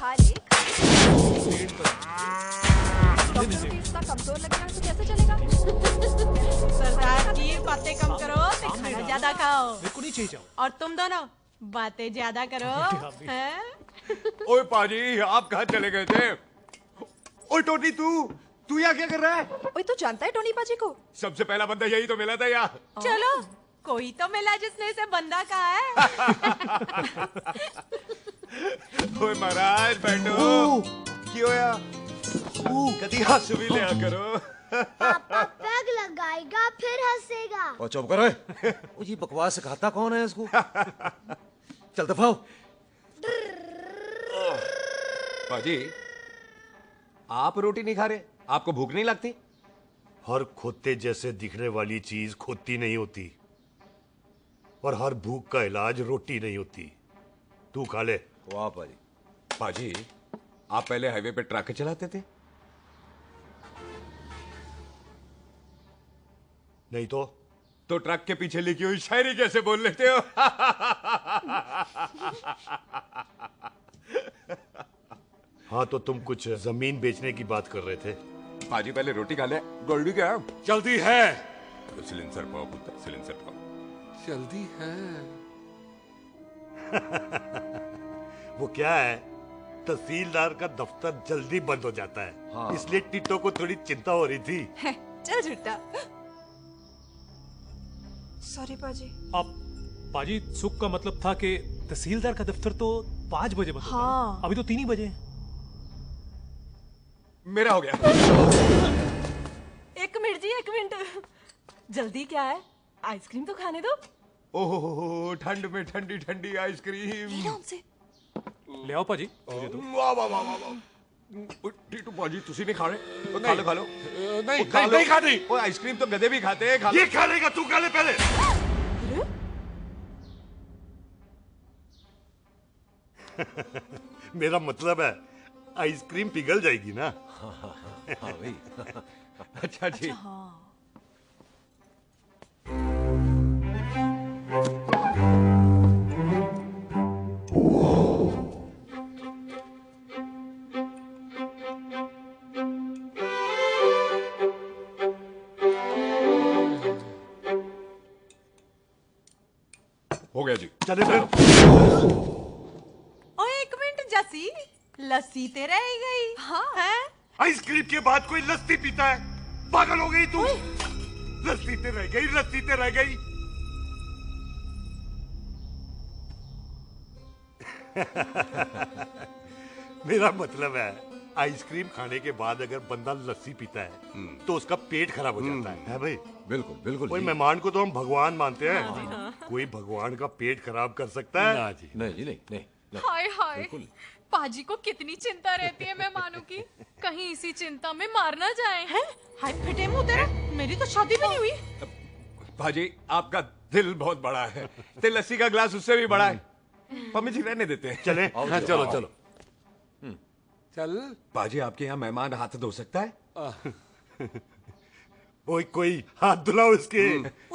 खा ले डॉक्टर भी इतना कमजोर लगेगा तो कैसे चलेगा? सरदार जी बातें कम करो तो खाना ज्यादा खाओ। मेरे को नहीं चाहिए चावल। और तुम दोनों बातें ज्यादा करो। हैं? ओए पाजी, आप कहाँ चले गए थे? ओए टोनी, तू यहाँ क्या कर रहा है? ओए तू जानता है टोनी पाजी को? सबसे पहला बंदा यही तो मिला था यहाँ। चलो कोई तो मिला जिसने इसे बंदा कहा है। ओए महाराज बैठो। क्यों या? कभी हंस भी लिया करो। पापा पैग लगाएगा फिर हंसेगा। और चुप करो। ओ ये बकवास सिखाता कौन है इसको? चल दफाओ। पाजी, आप रोटी नहीं खा रहे? आपको भूख नहीं लगती? हर खोते जैसे दिखने वाली चीज खोती नहीं होती और हर भूख का इलाज रोटी नहीं होती। तू खा ले। वाह पाजी। पाजी, आप पहले हाईवे पे ट्रक चलाते थे? नहीं तो ट्रक के पीछे लिखी हुई शायरी कैसे बोल लेते हो? हाँ, तो तुम कुछ जमीन बेचने की बात कर रहे थे। पाजी पहले रोटी खा ले। गोल्डी क्या? जल्दी है। सिलेंसर पाओ पुत्र, सिलेंसर पाओ। जल्दी है। वो क्या है, तहसीलदार का दफ्तर जल्दी बंद हो जाता है। हाँ। इसलिए टिट्टो को थोड़ी चिंता हो रही थी। चल झूठा। सॉरी पाजी। अब पाजी, सुख का मतलब था कि तहसीलदार का दफ्तर तो 5 बजे बंद होता है। हाँ। अभी तो 3 ही बजे। मेरा हो गया। एक मिनट जी, एक मिनट। जल्दी क्या है? आइसक्रीम तो खाने दो। ओहो, ठंड में ठंडी ठंडी आइसक्रीम। ले आओ पाजी, मुझे दो। वाह वाह वाह वाह वाह। टीटू पाजी, तुसी नहीं खा रहे? खा लो खा लो। नहीं खाती। वो आइसक्रीम तो गधे भी खाते हैं। खा लो। ये खा लेगा, तू खा ले पहले। मेरा मतलब है आइसक्रीम पिघल जाएगी ना। हाँ भाई। अच्छा जी। हो गया जी। चले फिर। ओ एक मिनट जसी, लस्सी ते रह गई। हाँ है? आइसक्रीम के बाद कोई लस्सी पीता है? पागल हो गई तू? लस्सी ते रह गई, लस्सी ते रह गई। मेरा मतलब है आइसक्रीम खाने के बाद अगर बंदा लस्सी पीता है तो उसका पेट खराब हो जाता है भाई? बिल्कुल बिल्कुल। कोई मेहमान को तो हम भगवान मानते हैं। कोई भगवान का पेट खराब कर सकता है? ना जी। नहीं जी, नहीं। हाय हाय, पाजी को कितनी चिंता रहती है मेहमानों की। कहीं इसी चिंता में मार ना जाए। हैं? हाय फिटे मुंह तेरा, मेरी तो शादी भी नहीं हुई। पाजी, आपका दिल बहुत बड़ा है। ते लस्सी का ग्लास उससे भी बड़ा है। पम्मी जी रहने देते हैं। चले। हाँ, चलो चलो। चल। पाजी, आपके यहाँ मेहमान हाथ धो सकता है? कोई हाथ धुलाओ इसके।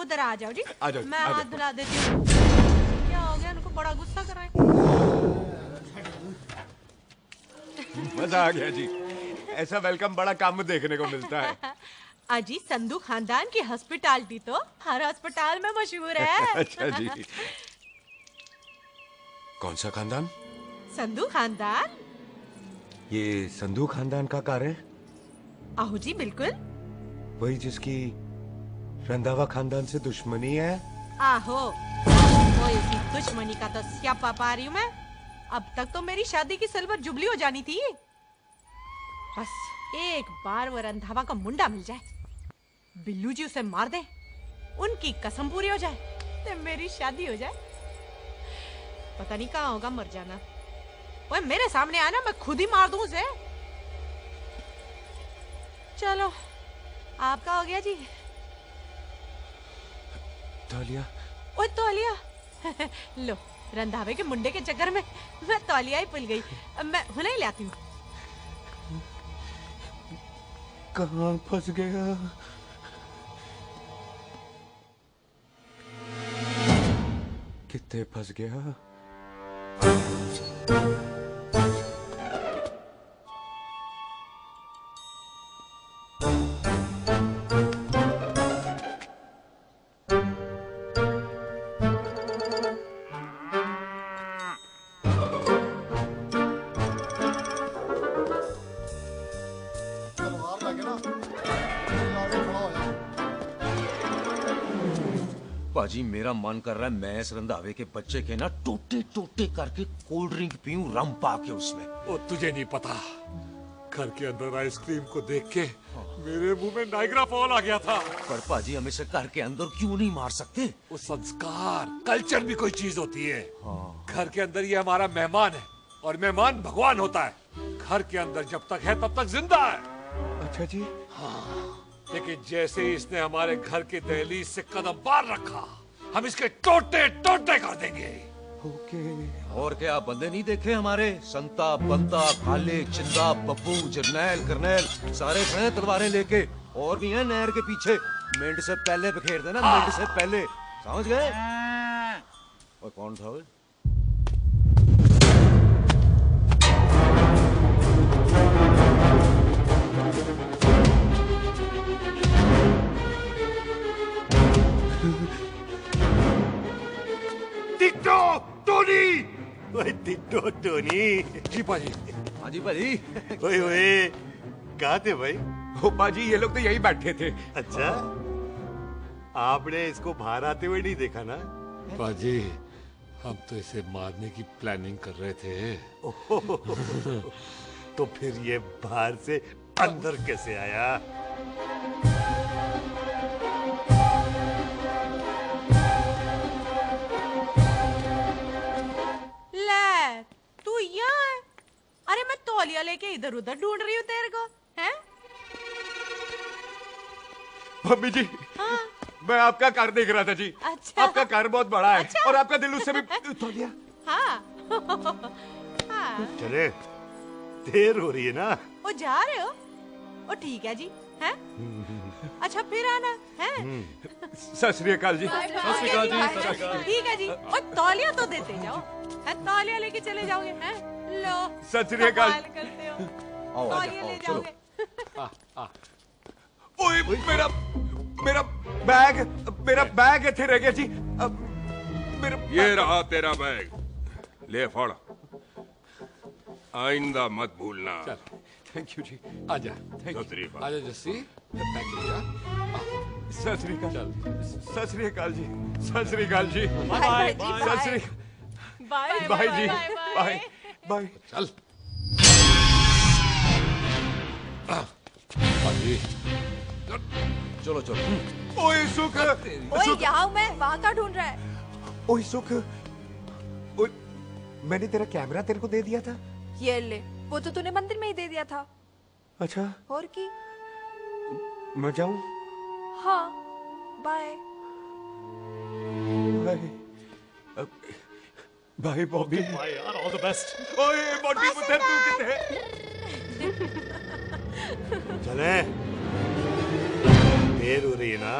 उधर आ जाओ जी। आ जाओ, मैं आ जाओ। हाथ धुला देती हूँ। क्या हो गया? उनको बड़ा गुस्सा कर रहे हैं। मजा आ गया जी। ऐसा वेलकम बड़ा काम देखने को मिलता है। अजी, संधू खानदान की हॉस्पिटैलिटी तो हर अस्पताल में मशहूर है। अच्छा जी। कौन सा खानदान? संधू खानदान। ये संधू खानदान का कार है? आहो जी, बिल्कुल। वही जिसकी रंधावा खानदान से दुश्मनी है? आहो, तो इसी दुश्मनी का तो स्यापा पा रही हूँ मैं। अब तक तो मेरी शादी की सिल्वर जुबली हो जानी थी। बस एक बार वो रंधावा का मुंडा मिल जाए, बिल्लू जी उसे मार दे, उनकी कसम पूरी हो जाए, तो मेरी शादी हो जाए। पता नहीं कहाँ होगा मर जाना। ओए मेरे सामने आना, मैं खुद ही मार दूं उसे। चलो, आपका हो गया जी। तौलिया। ओए तौलिया। लो, रंधावे के मुंडे के चक्कर में मैं तौलिया ही भूल गई। मैं हुने ही लाती हूँ। कहाँ फंस गया? कितने फंस गया? पाजी मेरा मन कर रहा है मैं इस रंधावे के बच्चे के ना टोटे टोटे करके कोल्ड ड्रिंक पीऊं रम पा के उसमें। ओ तुझे नहीं पता, घर के अंदर आइसक्रीम को देख के मेरे मुंह में नाइग्रा फॉल आ गया था। पर पाजी हम इसे घर के अंदर क्यों नहीं मार सकते? वो संस्कार कल्चर भी कोई चीज होती है। घर के अंदर ये हमारा मेहमान है और मेहमान भगवान होता है। घर के अंदर जब तक है तब तक जिंदा है। अच्छा जी। लेकिन जैसे ही इसने हमारे घर के दहलीज से कदम बाहर रखा, हम इसके टोटे टोटे कर देंगे। ओके। और क्या बंदे नहीं देखे हमारे? संता, बंता, खालिक, चिंदा, बब्बू, जरनैल, करनैल सारे खड़े हैं तलवारें लेके। और भी हैं नहर के पीछे। मिंट से पहले बिखेर देना, मिंट से पहले। समझ गए? और कौन था वो? टिट्टो टोनी, ओए टिट्टो टोनी। जी पाजी। हाँ जी पाजी। ओए ओए, कहाँ थे भाई? ओ पाजी ये लोग तो यही बैठे थे। अच्छा, आपने इसको बाहर आते हुए नहीं देखा ना? पाजी हम तो इसे मारने की प्लानिंग कर रहे थे। तो फिर ये बाहर से अंदर कैसे आया? ले तू यहाँ है? अरे मैं तौलिया लेके इधर उधर ढूंढ रही हूँ तेरे को, हैं? मम्मी जी। हाँ? मैं आपका कार देख रहा था जी। अच्छा। आपका कार बहुत बड़ा है। अच्छा। और आपका दिल उससे भी तौलिया। हाँ। हाँ। चले, देर हो रही है ना? ओ जा रहे हो? ओ ठीक है जी, हैं? अच्छा फिर आना, हैं? सत श्री अकाल जी। सत श्री अकाल जी, सत श्री अकाल। ठीक है जी। और तौलिया तो देते जाओ, हैं? तौलिया लेके चले जाओगे, हैं? लो। सत श्री अकाल। कमाल करते हो। आओ, तौलिया आओ, ले चलो। जाओगे। ओए मेरा मेरा बैग इथे रह गया जी। मेरा ये रहा तेरा बैग, ले फड़, आइंदा मत भूलना। थैंक यू जी। आजा। आजा जस्सी। सत श्री अकाल। सत श्री अकाल जी। सत श्री अकाल जी। बाय सत श्री बाय बाय जी। Bye bye. चल पाजी। चलो चलो। ओए सुख। ओए यहाँ हूँ मैं, वहाँ का ढूंढ रहा है? ओए सुख। ओए मैंने तेरा कैमरा तेरे को दे दिया था। ये ले, वो तो तूने मंदिर में ही दे दिया था। अच्छा और की? मैं जाऊं? हाँ, bye. Bye bye Bobby. Bye यार, ऑल द बेस्ट। ओए बॉबी पुत्र तू कितने है? चले, देर हो रही है ना?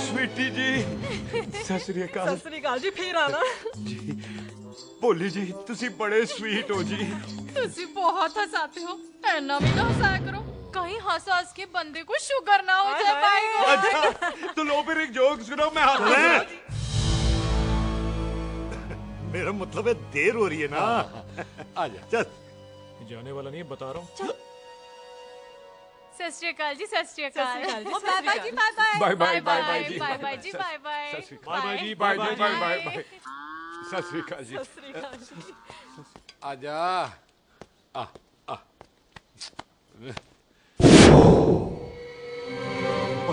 स्वीटी जी। सत श्री अकाल। सत श्री अकाल जी, फिर आना। जी भोली जी तुसी बड़े स्वीट हो जी। तुसी बहुत हंसाते हो, ऐना भी ना हंसाया करो, कहीं हंस हंस के बंदे को शुगर ना हो जाए भाई को। अच्छा तो लो फिर एक जोक सुनो, मैं चले। मेरा मतलब है देर हो रही है ना? आजा। चल। जाने वाला नहीं है, बता रहा हूँ। सत श्री अकाल जी, सत श्री अकाल। ओ बाय बाय जी, bye bye. Bye bye bye bye जी। बाय बाय जी, बाय बाय। बाय बाय जी, बाय बाय जी बाय बाय बाय। सत श्री अकाल जी। आजा।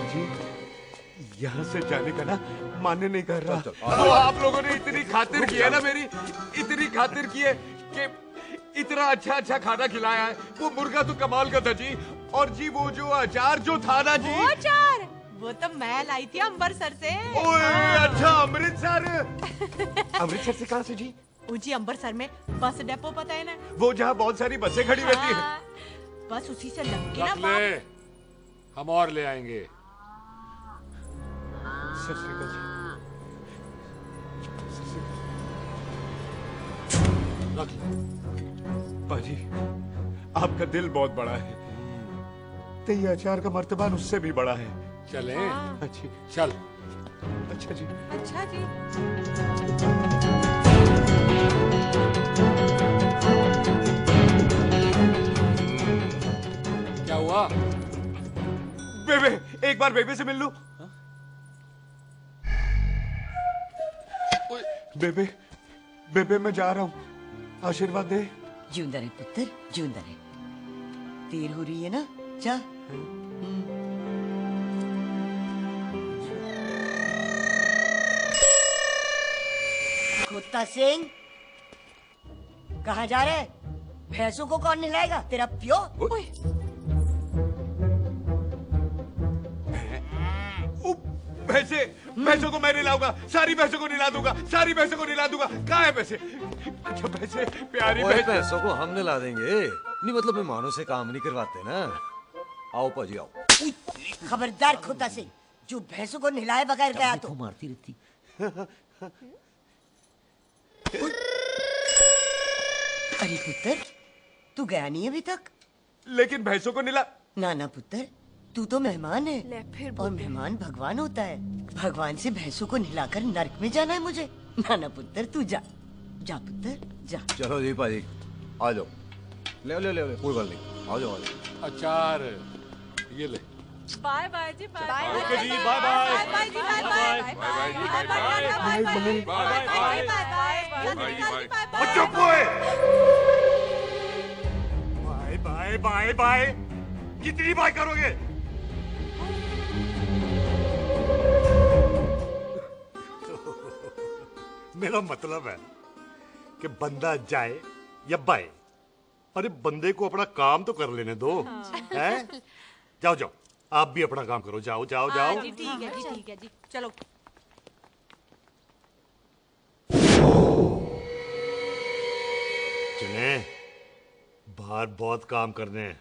जी यहाँ से जाने का ना मान्य नहीं कर रहा। तो आप लोगों ने इतनी खातिर की है ना मेरी, इतनी खातिर की है कि इतना अच्छा अच्छा खाना खिलाया है। वो मुर्गा तो कमाल का था जी। और जी वो जो अचार जो था ना जी। वो अचार, वो तो मैं लाई थी अमृतसर से। ओए अच्छा अमृतसर। अमृतसर से कहाँ से जी? ऊंची अमृतसर में बस डिपो पता है ना? वो जहाँ बहुत सारी बसें खड़ी रहती है। हाँ, बस उसी से लग के ना रख ले, हम और ले आएंगे। सत श्री अकाल जी। रख ले। पाजी आपका दिल बहुत बड़ा है, तो ये अचार का मर्तबान उससे भी बड़ा है। चले। अच्छी चल। अच्छा जी। अच्छा जी। क्या हुआ? एक बार बेबे से मिल लूं? बेबे, बेबे मैं जा रहा हूँ, आशीर्वाद दे। जिंदा रहे पुत्र, जिंदा रहे। देर हो रही है ना, जा। खोता सिंह, कहाँ जा रहे? भैंसों को कौन नहलाएगा? तेरा प्यो? भैंसों को मैं नहलाऊंगा, सारी भैंसों को नहला दूंगा, सारी भैंसों को नहला दूंगा। कहाँ है पैसे? अच्छा भैंसे, प्यारी भैंसों को हम नहला देंगे। नहीं मतलब मेहमानों से काम नहीं करवाते ना। आओ पाजी आओ। खबरदार खोता सिंह, जो भैंसों को नहलाए बगैर गया तो मारती रहती। अरे पुत्र, तू गया नहीं अभी तक? लेकिन भैंसों को नहला। ना पुत्र, तू तो मेहमान है। ले फिर और मेहमान भगवान होता है। भगवान से भैंसों को नहलाकर नरक में जाना है मुझे। ना पुत्र, तू जा, जा पुत्र जा। चलो जी पाजी, आ जाओ। ले ले ले कोई बात नहीं, आ जाओ। अचार ये ले। बाय बाय जी, बाय बाय ओके जी, बाय बाय बाय जी, बाय बाय बाय बाय। चुप हुए। Bye bye bye bye. कितनी बाय करोगे? मेरा मतलब है कि बंदा जाए या बाए, अरे बंदे को अपना काम तो कर लेने दो। हैं? जाओ जाओ, आप भी अपना काम करो। जाओ जाओ जाओ। जी ठीक है जी, ठीक है जी, चलो। चले, बाहर बहुत काम करने हैं।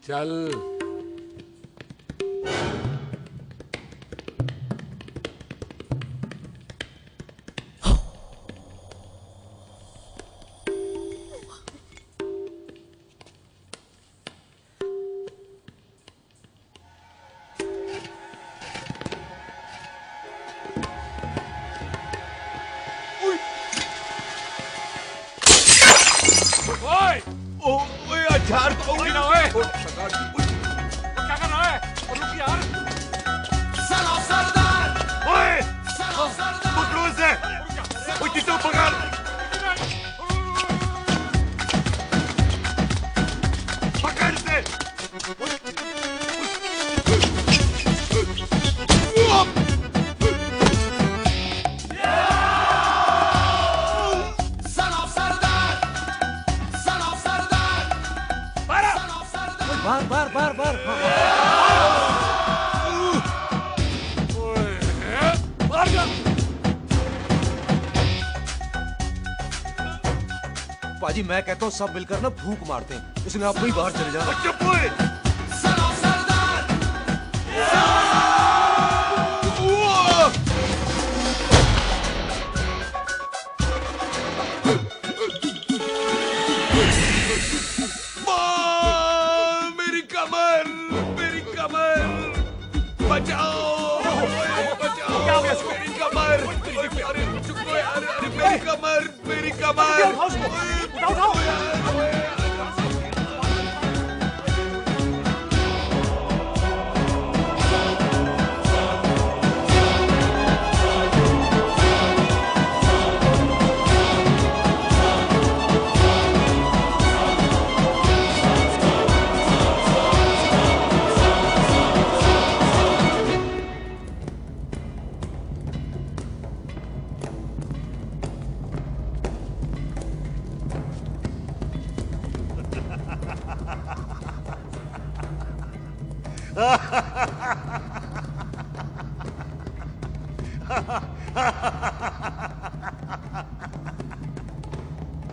चल। अचार तो ना ओए। क्या कर रहा है? रुक यार। ओए, पकड़ो इसे। ओए किसे पकड़। पकड़ इसे। बार पाजी, मैं कहता हूँ सब मिलकर ना फूंक मारते हैं। इसने आप ही बाहर चले जाना। चुप हुए। मेरी कमर। उठाओ।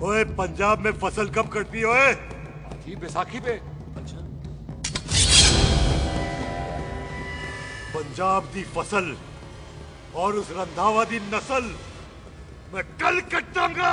ओए, पंजाब में फसल कब कटती है? ओए, ये बैसाखी पे। अच्छा, पंजाब दी फसल और उस रंधावा दी नस्ल मैं कल कटांगा।